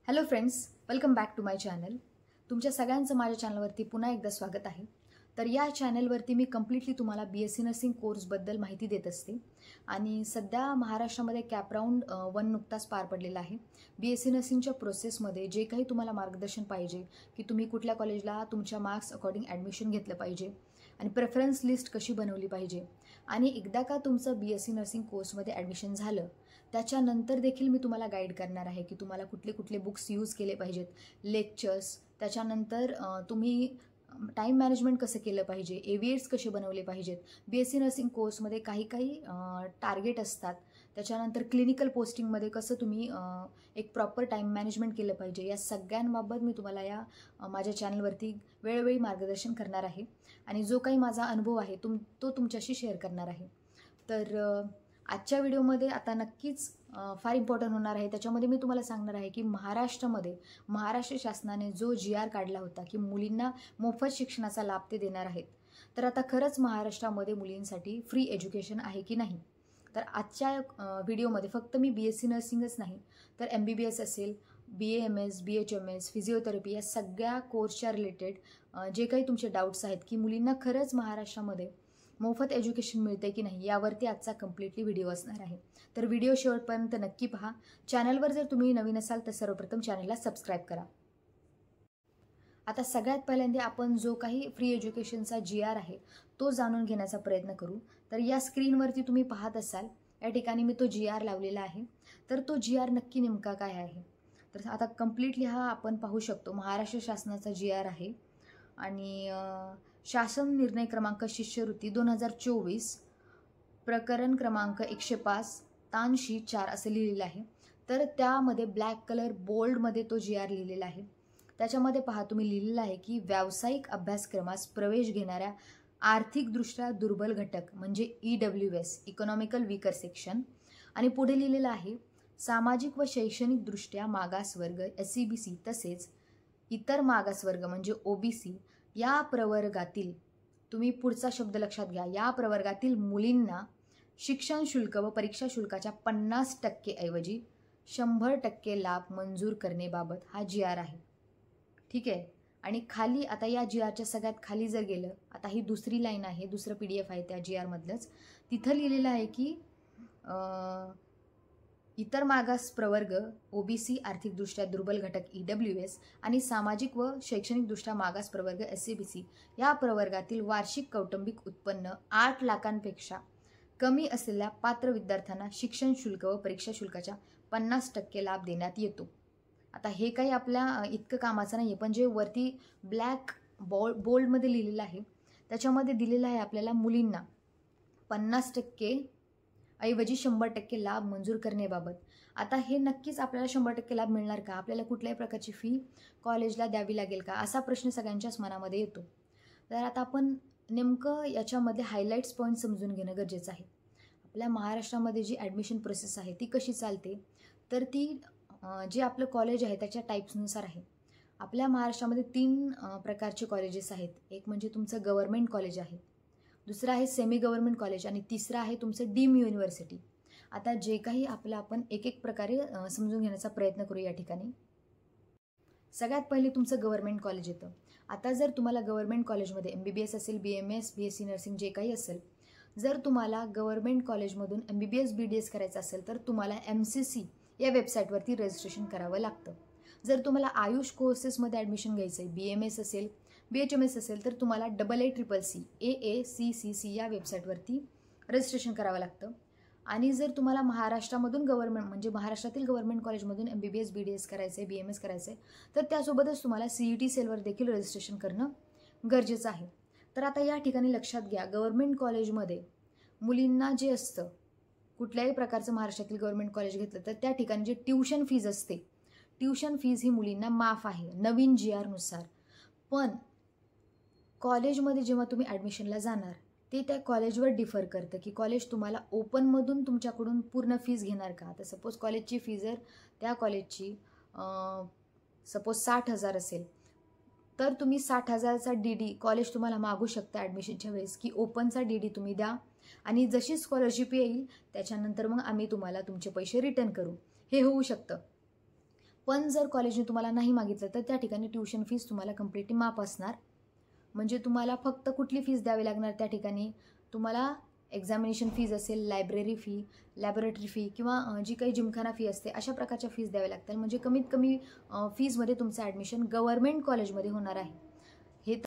Hello friends, welcome back to my channel. तुमच्या सगळ्यांचं माझ्या चॅनलवरती पुन्हा एकदा स्वागत आहे. तर या चॅनलवरती मी कम्प्लिटली तुम्हाला BSc नर्सिंग कोर्सबद्दल माहिती देत असते. आणि सध्या महाराष्ट्रामध्ये कॅप राऊंड 1 नुकताच पार पडलेला आहे. BSc नर्सिंगच्या प्रोसेसमध्ये जे काही तुम्हाला मार्गदर्शन पाहिजे की तुम्ही कुठल्या कॉलेजला तुमच्या मार्क्स अकॉर्डिंग ॲडमिशन घेतलं पाहिजे आणि प्रेफरन्स लिस्ट कशी बनवली पाहिजे आणि एकदा का तुमचं BSc नर्सिंग कोर्समध्ये ॲडमिशन झालं त्याच्यानंतर देखील मी तुम्हाला गाईड करणार आहे की तुम्हाला कुठले कुठले बुक्स यूज केले पाहिजेत, लेक्चर्स, त्याच्यानंतर तुम्ही टाईम मॅनेजमेंट कसं केलं पाहिजे, एव्हिएट्स कसे बनवले पाहिजेत. BSc नर्सिंग कोर्समध्ये काही टार्गेट असतात. त्याच्यानंतर क्लिनिकल पोस्टिंगमध्ये कसं तुम्ही एक प्रॉपर टाईम मॅनेजमेंट केलं पाहिजे, या सगळ्यांबाबत मी तुम्हाला या माझ्या चॅनलवरती वेळोवेळी मार्गदर्शन करणार आहे. आणि जो काही माझा अनुभव आहे तो तुमच्याशी शेअर करणार आहे. तर आजच्या व्हिडिओमध्ये आता नक्कीच फार इम्पॉर्टंट होणार आहे. त्याच्यामध्ये मी तुम्हाला सांगणार आहे की महाराष्ट्र शासनाने जो GR काढला होता की मुलींना मोफत शिक्षणाचा लाभ ते देणार आहेत, तर आता खरंच महाराष्ट्रामध्ये मुलींसाठी फ्री एज्युकेशन आहे की नाही. तर आजच्या व्हिडिओमध्ये फक्त मी BSc नर्सिंगच नाही तर MBBS असेल, BAMS, BHMS, फिजिओथेरपी या सगळ्या कोर्सच्या रिलेटेड जे काही तुमचे डाऊट्स आहेत की मुलींना खरंच महाराष्ट्रामध्ये मोफत एज्युकेशन मिळते की नाही यावरती आजचा कम्प्लिटली व्हिडिओ असणार आहे. तर व्हिडिओ शेवटपर्यंत नक्की पहा. चॅनलवर जर तुम्ही नवीन असाल तर सर्वप्रथम चॅनलला सबस्क्राईब करा. आता सगळ्यात पहिल्यांदा आपण जो काही फ्री एज्युकेशनचा GR आहे तो जाणून घेण्याचा प्रयत्न करू. तर या स्क्रीनवरती तुम्ही पाहत असाल, या ठिकाणी मी तो GR लावलेला आहे. तर तो GR नक्की नेमका काय आहे, तर आता कम्प्लिटली हा आपण पाहू शकतो महाराष्ट्र शासनाचा GR आहे. आणि शासन निर्णय क्रमांक शिष्यवृत्ती 2024 प्रकरण क्रमांक 105 तानशी 4 असं लिहिलेलं आहे. तर त्यामध्ये ब्लॅक कलर बोल्डमध्ये तो GR लिहिलेला आहे. त्याच्यामध्ये पहा तुम्ही लिहिलेलं आहे की व्यावसायिक अभ्यासक्रमास प्रवेश घेणाऱ्या आर्थिकदृष्ट्या दुर्बल घटक म्हणजे EWS इकॉनॉमिकल वीकर सेक्शन, आणि पुढे लिहिलेलं आहे सामाजिक व शैक्षणिकदृष्ट्या मागासवर्ग SCBC तसेच इतर मागासवर्ग म्हणजे OBC या प्रवर्गातील, तुम्ही पुढचा शब्द लक्षात घ्या, या प्रवर्गातील मुलींना शिक्षण शुल्क व परीक्षा शुल्काच्या 50% ऐवजी 100% लाभ मंजूर करण्याबाबत हा GR आहे. ठीक आहे. आणि खाली आता या GRच्या सगळ्यात खाली जर गेलं, आता ही दुसरी लाईन आहे, दुसरं PDF आहे त्या GR मधलंच, तिथं लिहिलेलं आहे की इतर मागास प्रवर्ग OBC आर्थिकदृष्ट्या दुर्बल घटक EWS आणि सामाजिक व शैक्षणिकदृष्ट्या मागास प्रवर्ग SCBC या प्रवर्गातील वार्षिक कौटुंबिक उत्पन्न 8 लाखांपेक्षा कमी असलेल्या पात्र विद्यार्थ्यांना शिक्षण शुल्क व परीक्षा शुल्काच्या 50% लाभ देण्यात येतो. आता हे काही आपल्या इतकं कामाचं नाही आहे, पण जे वरती ब्लॅक बोल्डमध्ये लिहिलेलं आहे त्याच्यामध्ये दिलेलं आहे आपल्याला मुलींना 50% ऐवजी 100% लाभ मंजूर करण्याबाबत. आता हे नक्कीच आपल्याला 100% लाभ मिळणार का, आपल्याला कुठल्याही प्रकारची फी कॉलेजला द्यावी लागेल का, असा प्रश्न सगळ्यांच्याच मनामध्ये येतो. तर आता आपण नेमकं याच्यामध्ये हायलाईट्स पॉईंट समजून घेणं गरजेचं आहे. आपल्या महाराष्ट्रामध्ये जी ॲडमिशन प्रोसेस आहे ती कशी चालते, तर ती जे आपलं कॉलेज आहे त्याच्या टाईप्सनुसार आहे. आपल्या महाराष्ट्रामध्ये 3 प्रकारचे कॉलेजेस आहेत. एक म्हणजे तुमचं गव्हर्नमेंट कॉलेज आहे, दुसरं आहे सेमी गव्हर्नमेंट कॉलेज आणि तिसरं आहे तुमचं डीम युनिव्हर्सिटी. आता जे काही आपलं आपण एक प्रकारे समजून घेण्याचा प्रयत्न करू या ठिकाणी. सगळ्यात पहिले तुमचं गव्हर्नमेंट कॉलेज येतं. आता जर तुम्हाला गव्हर्नमेंट कॉलेजमध्ये MBBS असेल, BAMS, BSc नर्सिंग जे काही असेल, जर तुम्हाला गव्हर्नमेंट कॉलेजमधून MBBS BDS करायचं असेल तर तुम्हाला MCC या वेबसाईटवरती रजिस्ट्रेशन करावं लागतं. जर तुम्हाला आयुष कोर्सेसमध्ये ॲडमिशन घ्यायचं आहे, BAMS असेल, BHMS असेल, तर तुम्हाला AACCC AACCC या वेबसाईटवरती रजिस्ट्रेशन करावं लागतं. आणि जर तुम्हाला महाराष्ट्रामधून गव्हर्नमेंट म्हणजे महाराष्ट्रातील गव्हर्नमेंट कॉलेजमधून MBBS BDS करायचं आहे, BAMS करायचं आहे, तर त्यासोबतच तुम्हाला CET सेलवर देखील रजिस्ट्रेशन करणं गरजेचं आहे. तर आता या ठिकाणी लक्षात घ्या, गव्हर्नमेंट कॉलेजमध्ये मुलींना जे असतं, कुठल्याही प्रकारचं महाराष्ट्रातील गव्हर्नमेंट कॉलेज घेतलं तर त्या ठिकाणी जे ट्यूशन फीज असते, ट्यूशन फीज ही मुलींना माफ आहे नवीन GR नुसार. पण कॉलेजमध्ये जेव्हा तुम्ही ॲडमिशनला जाणार ते त्या कॉलेजवर डिफर करतं की कॉलेज तुम्हाला ओपनमधून तुमच्याकडून पूर्ण फीज घेणार का. आता सपोज कॉलेजची फी जर त्या कॉलेजची सपोज 60,000 असेल तर तुम्ही 60,000चा DD कॉलेज तुम्हाला मागू शकता ॲडमिशनच्या वेळेस की ओपनचा DD तुम्ही द्या आणि जशी स्कॉलरशिप येईल त्याच्यानंतर मग आम्ही तुम्हाला तुमचे पैसे रिटर्न करू, हे होऊ शकतं. पण जर कॉलेजने तुम्हाला नाही मागितलं तर त्या ठिकाणी ट्युशन फीस तुम्हाला कम्प्लिटली माफ असणार. म्हणजे तुम्हाला फक्त कुठली फीस द्यावी लागणार त्या ठिकाणी, तुम्हाला एक्झामिनेशन फीज असेल, लायब्ररी फी, लॅबोरेटरी फी किंवा जी काही जिमखाना फी असते अशा प्रकारच्या फीज द्याव्या लागतील. म्हणजे कमीत कमी फीजमध्ये तुमचं ॲडमिशन गव्हर्नमेंट कॉलेजमध्ये होणार आहे. हे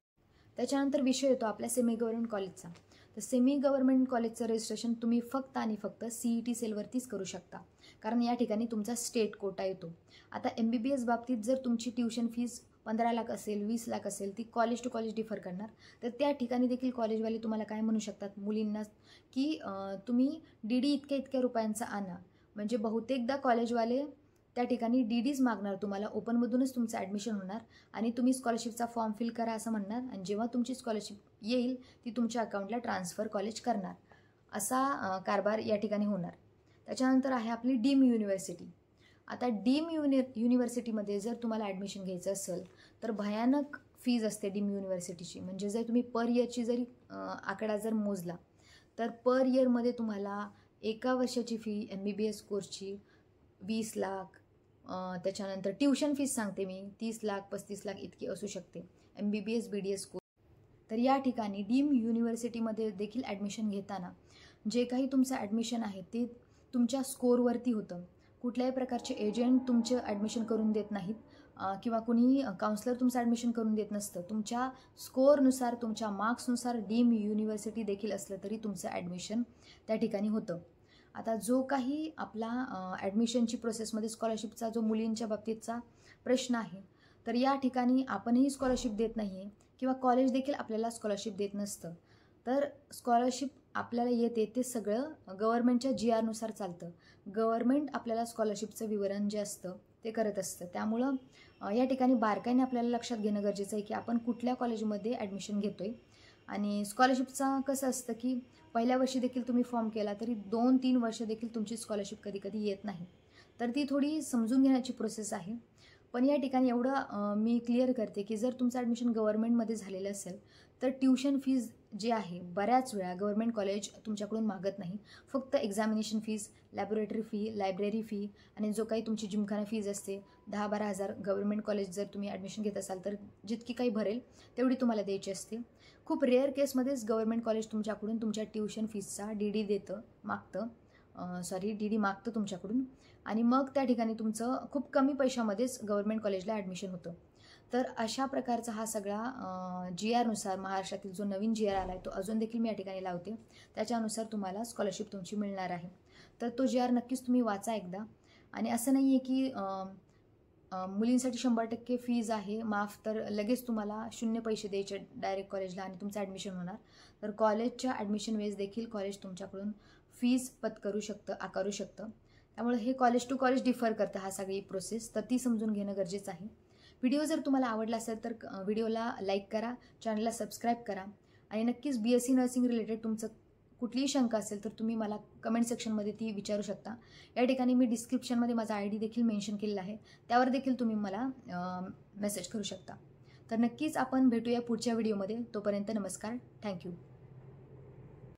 त्याच्यानंतर विषय येतो आपल्या सेमी गव्हर्नमेंट कॉलेजचा. तर सेमी गव्हर्नमेंट कॉलेजचं रजिस्ट्रेशन तुम्ही फक्त आणि फक्त CET सेलवरतीच करू शकता, कारण या ठिकाणी तुमचा स्टेट कोटा येतो. आता MBBS बाबतीत जर तुमची ट्युशन फीज 15 लाख असेल, 20 लाख असेल, ती कॉलेज टू कॉलेज डिफर करणार. तर त्या ठिकाणी देखील कॉलेजवाले तुम्हाला काय म्हणू शकतात मुलींना, की तुम्ही DD इतक्या रुपयांचा आणा. म्हणजे बहुतेकदा कॉलेजवाले त्या ठिकाणी DDच मागणार तुम्हाला. ओपनमधूनच तुमचं ॲडमिशन होणार आणि तुम्ही स्कॉलरशिपचा फॉर्म फिल करा असं म्हणणार, आणि जेव्हा तुमची स्कॉलरशिप येईल ती तुमच्या अकाउंटला ट्रान्सफर कॉलेज करणार. असा कारभार या ठिकाणी होणार. त्याच्यानंतर आहे आपली डीम युनिव्हर्सिटी. आता डीम युनिव्हर्सिटीमध्ये जर तुम्हाला ॲडमिशन घ्यायचं असेल तर भयानक फीज असते डीम युनिव्हर्सिटीची. म्हणजे जर तुम्ही पर इयरची जरी आकडा जर मोजला तर पर इयरमध्ये तुम्हाला एका वर्षाची फी MBBS कोर्सची 20 लाख, त्याच्यानंतर ट्युशन फीस सांगते मी 30 लाख 35 लाख इतकी असू शकते MBBS BDS कोर्स. तर या ठिकाणी डीम युनिव्हर्सिटीमध्ये देखील ॲडमिशन घेताना जे काही तुमचं ॲडमिशन आहे ते तुमच्या स्कोअरवरती होतं. कुठल्याही प्रकारचे एजंट तुमचं ॲडमिशन करून देत नाहीत किंवा कुणी काउन्सलर तुमचं ॲडमिशन करून देत नसतं. तुमच्या स्कोअरनुसार, तुमच्या मार्क्सनुसार डीम युनिव्हर्सिटी देखील असलं तरी तुमचं ॲडमिशन त्या ठिकाणी होतं. आता जो काही आपला ॲडमिशनची प्रोसेसमध्ये स्कॉलरशिपचा जो मुलींच्या बाबतीतचा प्रश्न आहे, तर या ठिकाणी आपणही स्कॉलरशिप देत नाही आहे किंवा कॉलेज देखील आपल्याला स्कॉलरशिप देत नसतं. तर स्कॉलरशिप आपल्याला येते ते सगळं गव्हर्नमेंटच्या GRनुसार चालतं. गव्हर्नमेंट आपल्याला स्कॉलरशिपचं विवरण जे असतं ते करत असतं. त्यामुळं या ठिकाणी बारकाईने आपल्याला लक्षात घेणं गरजेचं आहे की आपण कुठल्या कॉलेजमध्ये ॲडमिशन घेतो आहे. आणि स्कॉलरशिपचं कसं असतं की पहिल्या वर्षी देखील तुम्ही फॉर्म केला तरी 2-3 वर्ष देखील तुमची स्कॉलरशिप कधी कधी येत नाही. तर ती थोडी समजून घेण्याची प्रोसेस आहे. पण या ठिकाणी एवढं मी क्लिअर करते की जर तुमचं ॲडमिशन गव्हर्नमेंटमध्ये झालेलं असेल तर ट्युशन फीज जी आहे बऱ्याच वेळा गव्हर्नमेंट कॉलेज तुमच्याकडून मागत नाही. फक्त examination fees, laboratory fee, library fee आणि जो काही तुमची जिमखाना फीज असते 10-12 हजार गव्हर्नमेंट कॉलेज जर तुम्ही ॲडमिशन घेत असाल तर जितकी काही भरेल तेवढी तुम्हाला द्यायची असते. खूप रेअर केसमध्येच गव्हर्नमेंट कॉलेज तुमच्याकडून तुमच्या ट्युशन फीजचा DD मागतं तुमच्याकडून, आणि मग त्या ठिकाणी तुमचं खूप कमी पैशामध्येच गव्हर्नमेंट कॉलेजला ॲडमिशन होतं. तर अशा प्रकारचा हा सगळा GRनुसार महाराष्ट्रातील जो नवीन GR आला आहे तो अजून देखील मी या ठिकाणी लावते. त्याच्यानुसार तुम्हाला स्कॉलरशिप तुमची मिळणार आहे. तर तो GR नक्कीच तुम्ही वाचा एकदा. आणि असं नाही आहे की मुलींसाठी 100% फीज आहे माफ, तर लगेच तुम्हाला 0 पैसे द्यायचे डायरेक्ट कॉलेजला आणि तुमचं ॲडमिशन होणार. तर कॉलेजच्या ॲडमिशन वेळेस देखील कॉलेज तुमच्याकडून फीज आकारू शकतं. त्यामुळे हे कॉलेज टू कॉलेज डिफर करतं हा सगळी प्रोसेस, तर ती समजून घेणं गरजेचं आहे. व्हिडिओ जर तुम्हाला आवडला असेल तर व्हिडिओला लाईक करा, चॅनलला सबस्क्राईब करा आणि नक्कीच BSc नर्सिंग रिलेटेड तुमचं कुठलीही शंका असेल तर तुम्ही मला कमेंट सेक्शनमध्ये ती विचारू शकता. या ठिकाणी मी डिस्क्रिप्शनमध्ये माझा ID देखील मेन्शन केलेला आहे, त्यावर देखील तुम्ही मला मेसेज करू शकता. तर नक्कीच आपण भेटूया पुढच्या व्हिडिओमध्ये. तोपर्यंत नमस्कार, थँक्यू.